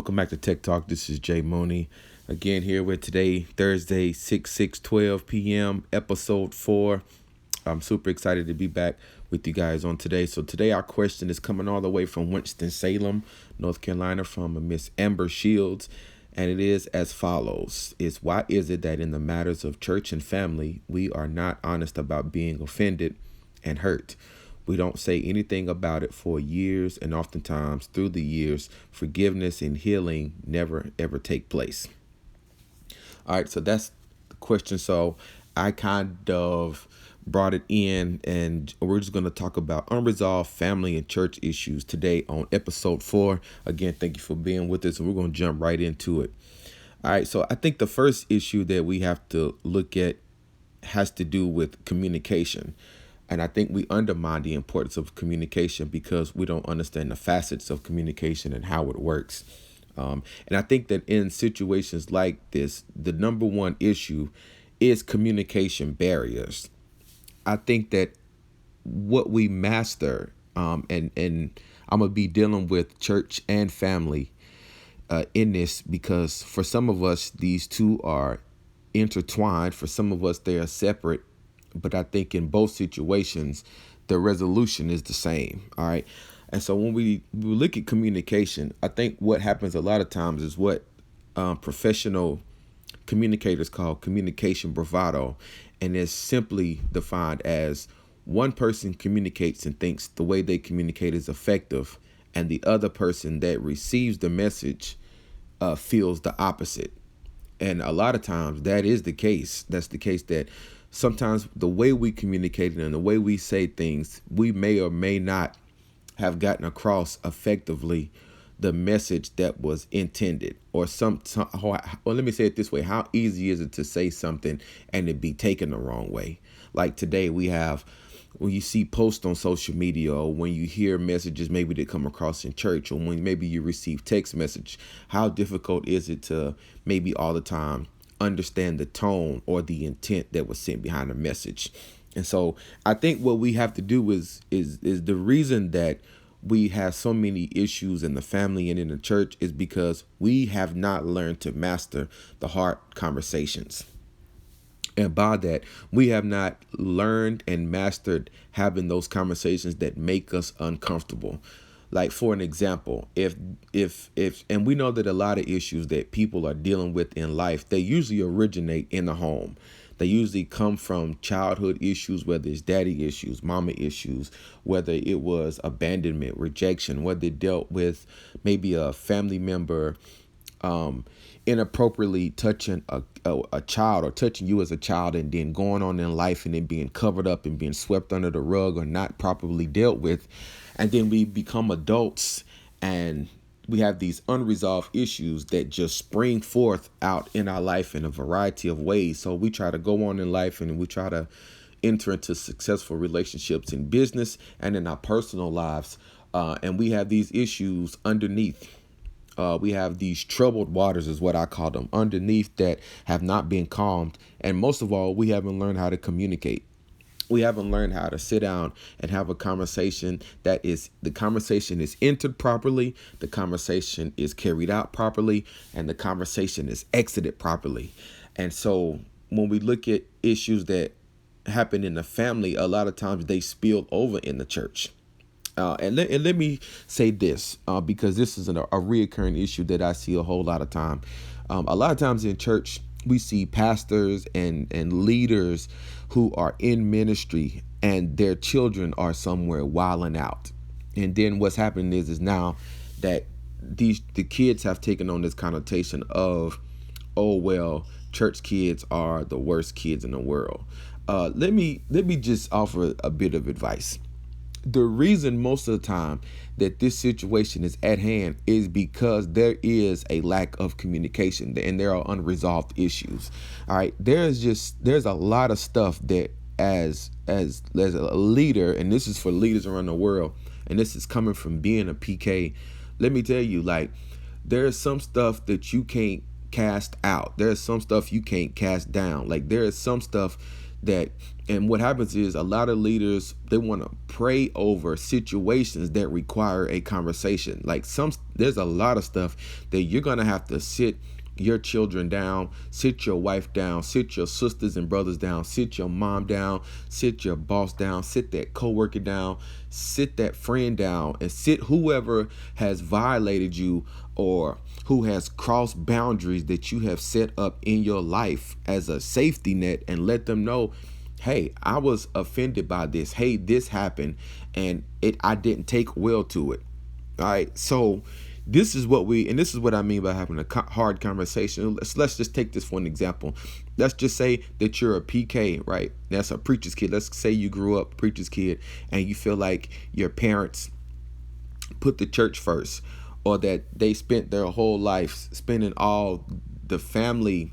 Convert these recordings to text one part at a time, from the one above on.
Welcome back to Tech Talk. This is Jay Mooney. Again, here with today, Thursday, 6/6/12 p.m., episode 4. I'm super excited to be back with you guys on today. So today our question is coming all the way from Winston-Salem, North Carolina, from Miss Amber Shields. And it is as follows. Why is it that in the matters of church and family, we are not honest about being offended and hurt? We don't say anything about it for years, and oftentimes through the years, forgiveness and healing never ever take place. All right, so that's the question. So I kind of brought it in, and we're just going to talk about unresolved family and church issues today on episode 4. Again, thank you for being with us, and we're going to jump right into it. All right, so I think the first issue that we have to look at has to do with communication. And I think we undermine the importance of communication because we don't understand the facets of communication and how it works. And I think that in situations like this, the number one issue is communication barriers. I think that what we master, and I'm going to be dealing with church and family in this, because for some of us, these two are intertwined. For some of us, they are separate. But I think in both situations, the resolution is the same. All right. And so when we look at communication, I think what happens a lot of times is what professional communicators call communication bravado. And it's simply defined as one person communicates and thinks the way they communicate is effective, and the other person that receives the message feels the opposite. And a lot of times that is the case. That's the case that sometimes the way we communicate and the way we say things, we may or may not have gotten across effectively the message that was intended. Or let me say it this way. How easy is it to say something and it be taken the wrong way? Like today when you see posts on social media, or when you hear messages maybe that come across in church, or when maybe you receive text message, how difficult is it to maybe all the time understand the tone or the intent that was sent behind the message? And so I think what we have to do is the reason that we have so many issues in the family and in the church is because we have not learned to master the hard conversations. And by that, we have not learned and mastered having those conversations that make us uncomfortable. Like, for an example, if and we know that a lot of issues that people are dealing with in life, they usually originate in the home. They usually come from childhood issues, whether it's daddy issues, mama issues, whether it was abandonment, rejection, whether it dealt with maybe a family member inappropriately touching a child, or touching you as a child, and then going on in life and then being covered up and being swept under the rug or not properly dealt with. And then we become adults and we have these unresolved issues that just spring forth out in our life in a variety of ways. So we try to go on in life and we try to enter into successful relationships in business and in our personal lives. And we have these issues underneath. We have these troubled waters, is what I call them, underneath, that have not been calmed. And most of all, we haven't learned how to communicate. We haven't learned how to sit down and have a conversation the conversation is entered properly, the conversation is carried out properly, and the conversation is exited properly. And so when we look at issues that happen in the family, a lot of times they spill over in the church. And let me say this, because this is a reoccurring issue that I see a whole lot of time. A lot of times in church, we see pastors and leaders who are in ministry and their children are somewhere wilding out. And then what's happening is now that the kids have taken on this connotation of, oh, well, church kids are the worst kids in the world. Let me just offer a bit of advice. The reason most of the time that this situation is at hand is because there is a lack of communication and there are unresolved issues. All right. There's a lot of stuff that as a leader, and this is for leaders around the world, and this is coming from being a PK. Let me tell you, like, there's some stuff that you can't cast out. There's some stuff you can't cast down. Like, there is some stuff that, and what happens is a lot of leaders, they want to pray over situations that require a conversation. Like there's a lot of stuff that you're going to have to sit your children down, sit your wife down, sit your sisters and brothers down, sit your mom down, sit your boss down, sit that coworker down, sit that friend down, and sit whoever has violated you or who has crossed boundaries that you have set up in your life as a safety net, and let them know, hey, I was offended by this. Hey, this happened and I didn't take well to it. All right. So this is what I mean by having a hard conversation. Let's just take this for an example. Let's just say that you're a PK, right? That's a preacher's kid. Let's say you grew up preacher's kid and you feel like your parents put the church first, or that they spent their whole life spending all the family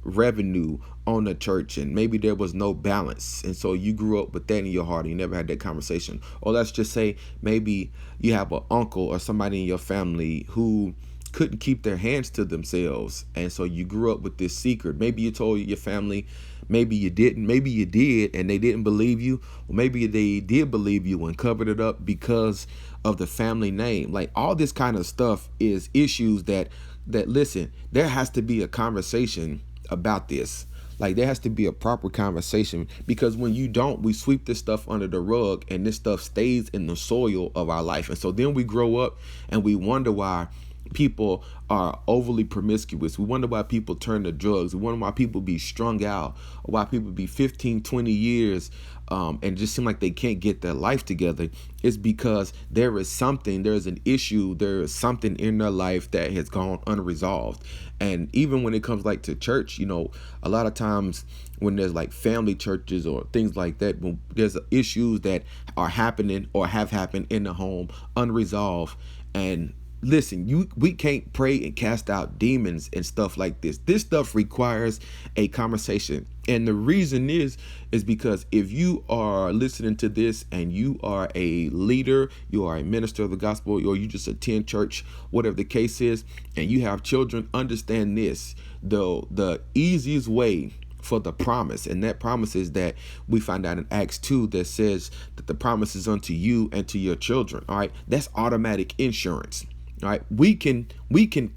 revenue on the church, and maybe there was no balance, and so you grew up with that in your heart and you never had that conversation. Or let's just say maybe you have an uncle or somebody in your family who couldn't keep their hands to themselves, and so you grew up with this secret. Maybe you told your family, maybe you didn't, maybe you did and they didn't believe you, or maybe they did believe you and covered it up because of the family name. Like, all this kind of stuff is issues that listen, there has to be a conversation about this. Like, there has to be a proper conversation, because when you don't, we sweep this stuff under the rug and this stuff stays in the soil of our life. And so then we grow up and we wonder why people are overly promiscuous. We wonder why people turn to drugs. We wonder why people be strung out, or why people be 15, 20 years and just seem like they can't get their life together. It's because there's an issue, there is something in their life that has gone unresolved. And even when it comes like to church, a lot of times when there's like family churches or things like that, when there's issues that are happening or have happened in the home unresolved. And listen, we can't pray and cast out demons and stuff like this. This stuff requires a conversation. And the reason is because if you are listening to this and you are a leader, you are a minister of the gospel, or you just attend church, whatever the case is, and you have children, understand this. The easiest way for the promise, and that promise is that we find out in Acts 2 that says that the promise is unto you and to your children. All right, that's automatic insurance. All right, we can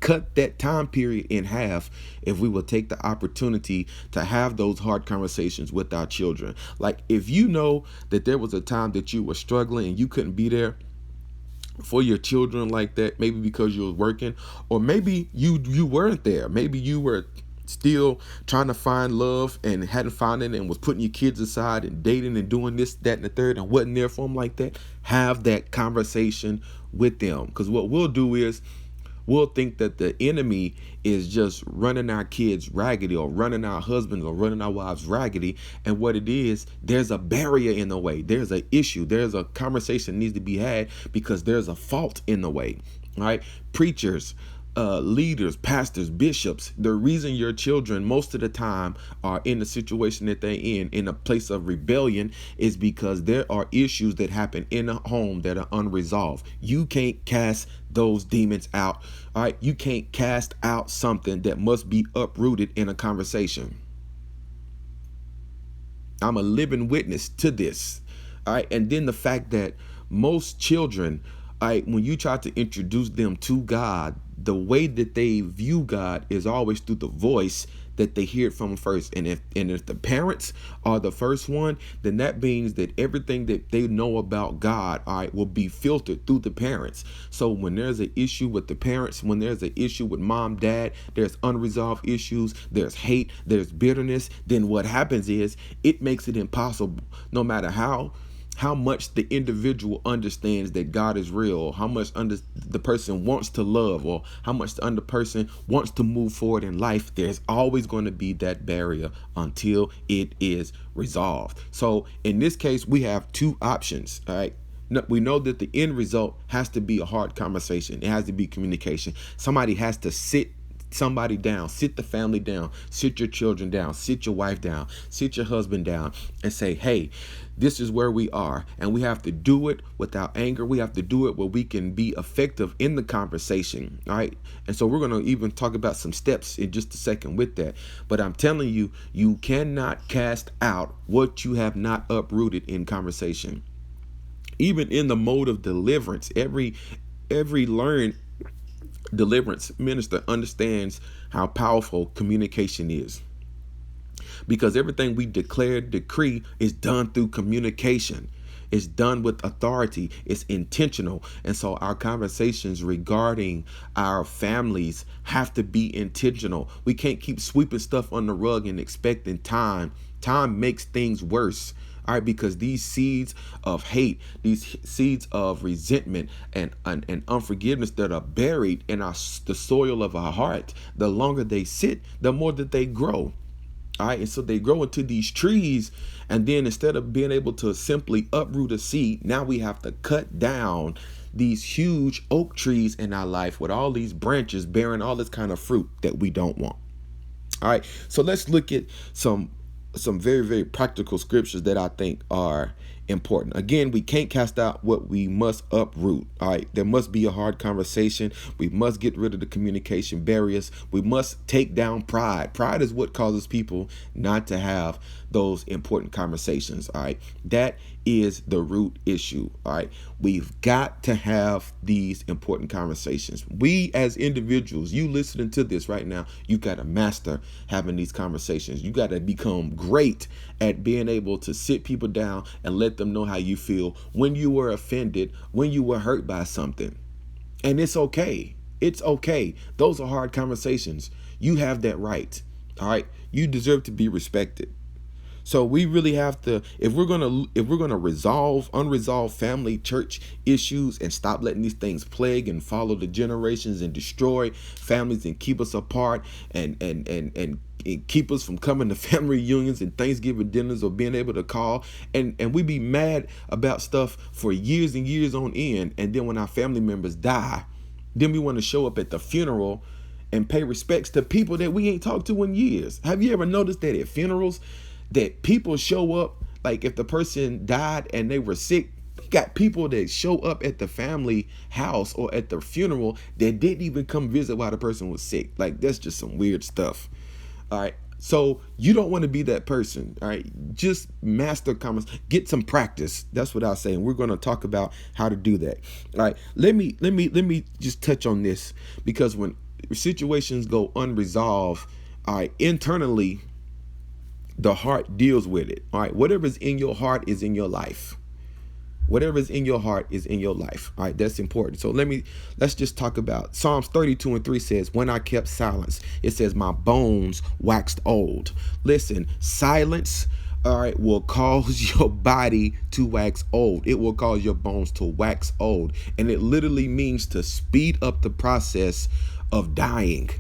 cut that time period in half if we will take the opportunity to have those hard conversations with our children. Like, if you know that there was a time that you were struggling and you couldn't be there for your children like that, maybe because you was working, or maybe you weren't there, maybe you were still trying to find love and hadn't found it and was putting your kids aside and dating and doing this, that, and the third, and wasn't there for them like that, have that conversation with them. Because what we'll do is we'll think that the enemy is just running our kids raggedy, or running our husbands or running our wives raggedy. And what it is, there's a barrier in the way. There's an issue. There's a conversation that needs to be had because there's a fault in the way. All right. Preachers, leaders, pastors, bishops, the reason your children most of the time are in the situation that they're in a place of rebellion, is because there are issues that happen in a home that are unresolved. You can't cast those demons out. All right. You can't cast out something that must be uprooted in a conversation. I'm a living witness to this. All right. And then the fact that most children, all right, when you try to introduce them to God, the way that they view God is always through the voice that they hear it from first. And if the parents are the first one, then that means that everything that they know about God, all right, will be filtered through the parents. So when there's an issue with the parents, when there's an issue with mom, dad, there's unresolved issues, there's hate, there's bitterness, then what happens is it makes it impossible, no matter how much the individual understands that God is real, or how much the person wants to love, or how much the other person wants to move forward in life, there's always going to be that barrier until it is resolved. So in this case, we have two options. All right. We know that the end result has to be a hard conversation. It has to be communication. Somebody has to sit somebody down, sit the family down, sit your children down, sit your wife down, sit your husband down, and say, hey, this is where we are. And we have to do it without anger. We have to do it where we can be effective in the conversation. All right. And so we're going to even talk about some steps in just a second with that. But I'm telling you, you cannot cast out what you have not uprooted in conversation. Even in the mode of deliverance, every learned deliverance minister understands how powerful communication is, because everything we decree is done through communication. It's done with authority. It's intentional. And so our conversations regarding our families have to be intentional. We can't keep sweeping stuff on the rug and expecting time. Time makes things worse. All right, because these seeds of hate, these seeds of resentment and unforgiveness that are buried in the soil of our heart, the longer they sit, the more that they grow. All right, and so they grow into these trees, and then instead of being able to simply uproot a seed, now we have to cut down these huge oak trees in our life with all these branches bearing all this kind of fruit that we don't want. All right, so let's look at some very, very practical scriptures that I think are important. Again, we can't cast out what we must uproot. All right, there must be a hard conversation. We must get rid of the communication barriers. We must take down pride. Pride is what causes people not to have those important conversations. All right, that is the root issue. All right, we've got to have these important conversations. We as individuals, you listening to this right now, you've got to master having these conversations. You got to become great at being able to sit people down and let them know how you feel when you were offended, when you were hurt by something. And it's okay. It's okay. Those are hard conversations. You have that right. All right. You deserve to be respected. So we really have to, if we're gonna resolve unresolved family church issues and stop letting these things plague and follow the generations and destroy families and keep us apart and keep us from coming to family reunions and Thanksgiving dinners or being able to call and we be mad about stuff for years and years on end, and then when our family members die, then we want to show up at the funeral and pay respects to people that we ain't talked to in years. Have you ever noticed that at funerals that people show up, like if the person died and they were sick, we got people that show up at the family house or at the funeral that didn't even come visit while the person was sick. Like, that's just some weird stuff. All right. So you don't want to be that person. All right. Just master comments, get some practice. That's what I say. And we're going to talk about how to do that. All right. Let me just touch on this, because when situations go unresolved, all right, internally, the heart deals with it. All right. Whatever's in your heart is in your life. Whatever's in your heart is in your life. All right. That's important. So let's just talk about Psalms 32:3 says, when I kept silence, it says, my bones waxed old. Listen, silence, all right, will cause your body to wax old. It will cause your bones to wax old. And it literally means to speed up the process of dying.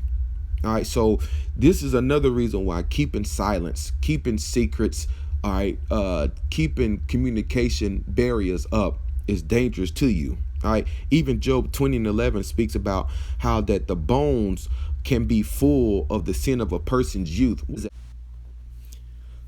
All right, so this is another reason why keeping silence, keeping secrets, all right, keeping communication barriers up is dangerous to you. All right, even Job 20:11 speaks about how that the bones can be full of the sin of a person's youth.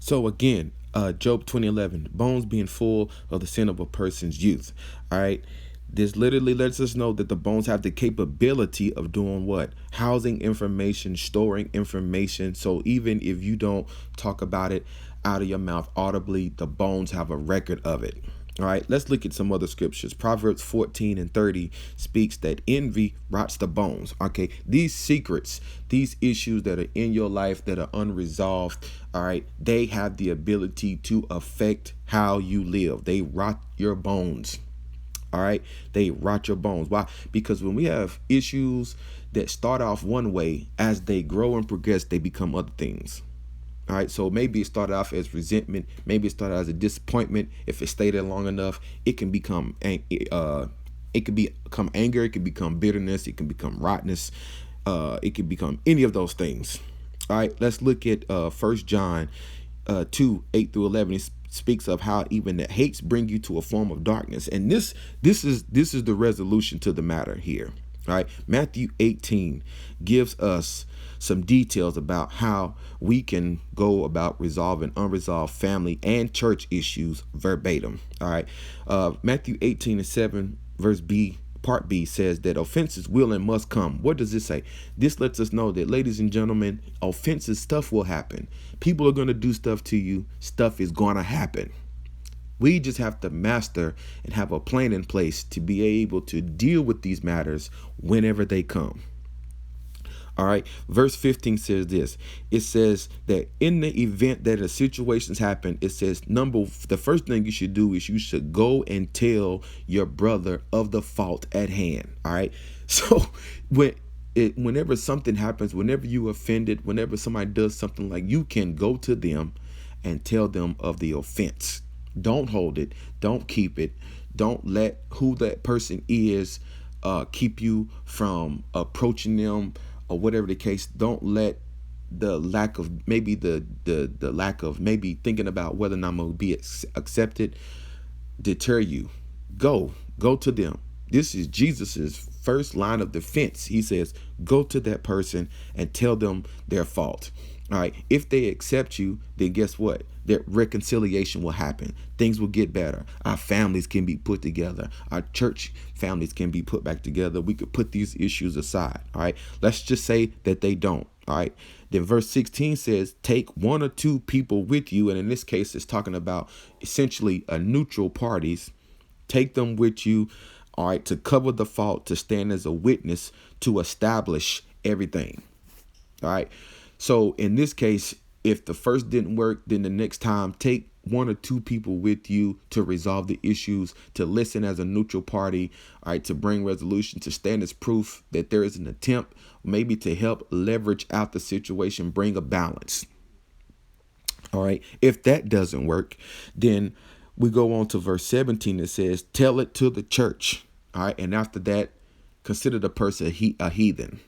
So again, Job 20:11, bones being full of the sin of a person's youth. All right. This literally lets us know that the bones have the capability of doing what? Housing information, storing information. So even if you don't talk about it out of your mouth audibly, the bones have a record of it. All right, let's look at some other scriptures. Proverbs 14:30 speaks that envy rots the bones. Okay, these secrets, these issues that are in your life that are unresolved, all right, they have the ability to affect how you live. They rot your bones. All right, they rot your bones. Why? Because when we have issues that start off one way, as they grow and progress, they become other things. All right, so maybe it started off as resentment, maybe it started as a disappointment. If it stayed there long enough, it can become anger, it can become bitterness, it can become rottenness, it can become any of those things. All right, let's look at 1 John 2:8-11. It speaks of how even the hates bring you to a form of darkness, and this is the resolution to the matter here. All right. Matthew 18 gives us some details about how we can go about resolving unresolved family and church issues verbatim. All right. Matthew 18:7, verse B, part B says that offenses will and must come. What does this say? This lets us know that, ladies and gentlemen, offenses, stuff will happen. People are going to do stuff to you. Stuff is going to happen. We just have to master and have a plan in place to be able to deal with these matters whenever they come. All right. Verse 15 says this. It says that in the event that a situations happen, it says the first thing you should do is you should go and tell your brother of the fault at hand. All right. So whenever something happens, whenever you offended, whenever somebody does something, like, you can go to them and tell them of the offense. Don't hold it. Don't keep it. Don't let who that person is keep you from approaching them, or whatever the case. Don't let the lack of maybe the lack of maybe thinking about whether or not I'm going to be accepted deter you. Go to them. This is Jesus's first line of defense. He says, go to that person and tell them their fault. All right. If they accept you, then guess what? That reconciliation will happen. Things will get better. Our families can be put together. Our church families can be put back together. We could put these issues aside. All right. Let's just say that they don't. All right. Then verse 16 says, take one or two people with you. And in this case, it's talking about essentially a neutral parties. Take them with you. All right. To cover the fault, to stand as a witness, to establish everything. All right. So in this case, if the first didn't work, then the next time, take one or two people with you to resolve the issues, to listen as a neutral party, all right, to bring resolution, to stand as proof that there is an attempt, maybe to help leverage out the situation, bring a balance. All right. If that doesn't work, then we go on to verse 17. It says, tell it to the church. All right. And after that, consider the person a heathen.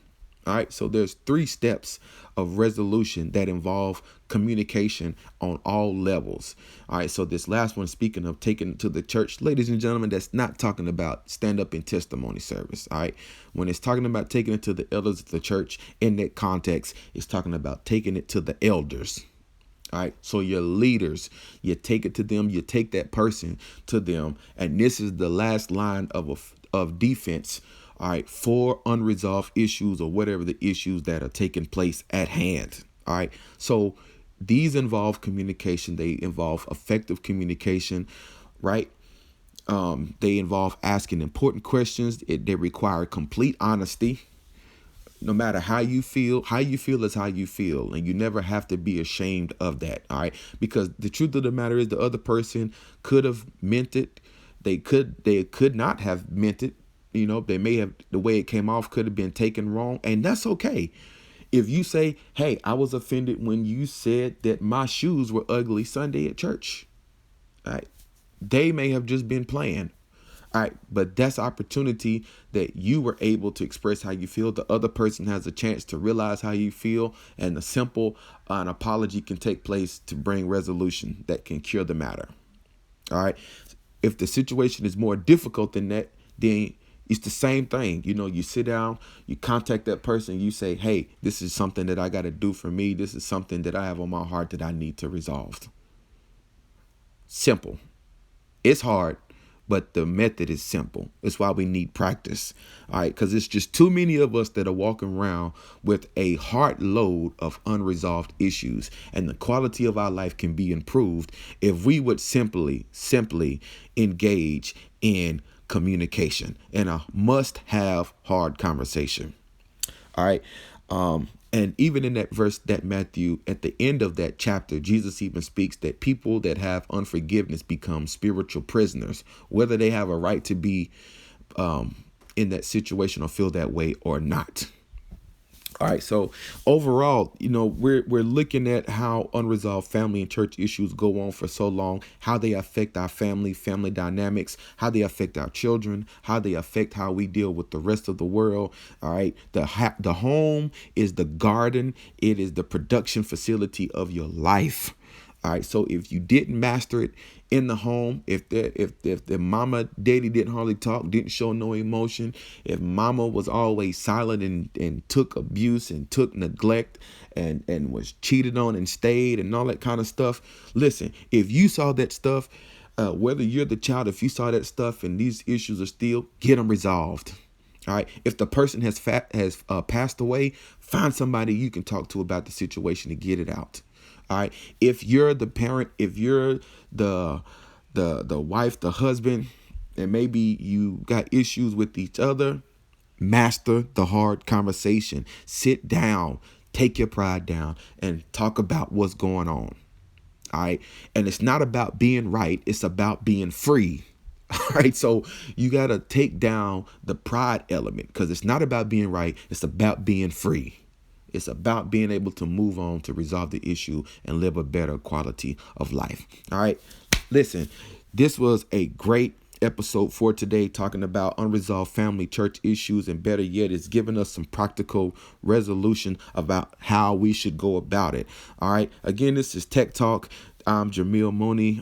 All right. So there's 3 steps of resolution that involve communication on all levels. All right. So this last one, speaking of taking it to the church, ladies and gentlemen, that's not talking about stand up in testimony service. All right. When it's talking about taking it to the elders of the church in that context, it's talking about taking it to the elders. All right. So your leaders, you take it to them, you take that person to them. And this is the last line of defense. All right, for unresolved issues or whatever the issues that are taking place at hand. All right. So these involve communication. They involve effective communication. Right. They involve asking important questions. They require complete honesty. No matter how you feel is how you feel. And you never have to be ashamed of that. All right. Because the truth of the matter is the other person could have meant it. They could not have meant it. You know, they may have, the way it came off could have been taken wrong. And that's okay. If you say, hey, I was offended when you said that my shoes were ugly Sunday at church. All right. They may have just been playing. All right. But that's opportunity that you were able to express how you feel. The other person has a chance to realize how you feel. And a simple an apology can take place to bring resolution that can cure the matter. All right. If the situation is more difficult than that, then it's the same thing. You know, you sit down, you contact that person, you say, hey, this is something that I got to do for me. This is something that I have on my heart that I need to resolve. Simple. It's hard, but the method is simple. It's why we need practice. All right. Because it's just too many of us that are walking around with a heart load of unresolved issues. And the quality of our life can be improved if we would simply engage in communication and a must-have hard conversation. All right. And even in that verse that Matthew, at the end of that chapter, Jesus even speaks that people that have unforgiveness become spiritual prisoners, whether they have a right to be in that situation or feel that way or not. All right. So overall, you know, we're looking at how unresolved family and church issues go on for so long, how they affect our family dynamics, how they affect our children, how they affect how we deal with the rest of the world. All right. The home is the garden. It is the production facility of your life. All right. So if you didn't master it in the home. If the mama daddy didn't hardly talk, didn't show no emotion, if mama was always silent and took abuse and took neglect and was cheated on and stayed and all that kind of stuff. Listen, if you saw that stuff, whether you're the child, if you saw that stuff and these issues are still, get them resolved. All right. If the person has passed away, find somebody you can talk to about the situation to get it out. All right. If you're the parent, if you're the wife, the husband, and maybe you got issues with each other, master the hard conversation. Sit down, take your pride down, and talk about what's going on. All right. And it's not about being right. It's about being free. All right. So you got to take down the pride element, because it's not about being right. It's about being free. It's about being able to move on, to resolve the issue and live a better quality of life. All right. Listen, this was a great episode for today, talking about unresolved family church issues, and better yet, it's giving us some practical resolution about how we should go about it. All right. Again, this is Tech Talk. I'm Jamil Mooney.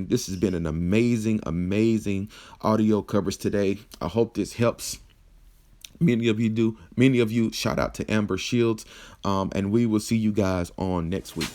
This has been an amazing audio coverage today. I hope this helps. Many of you. Shout out to Amber Shields. And we will see you guys on next week.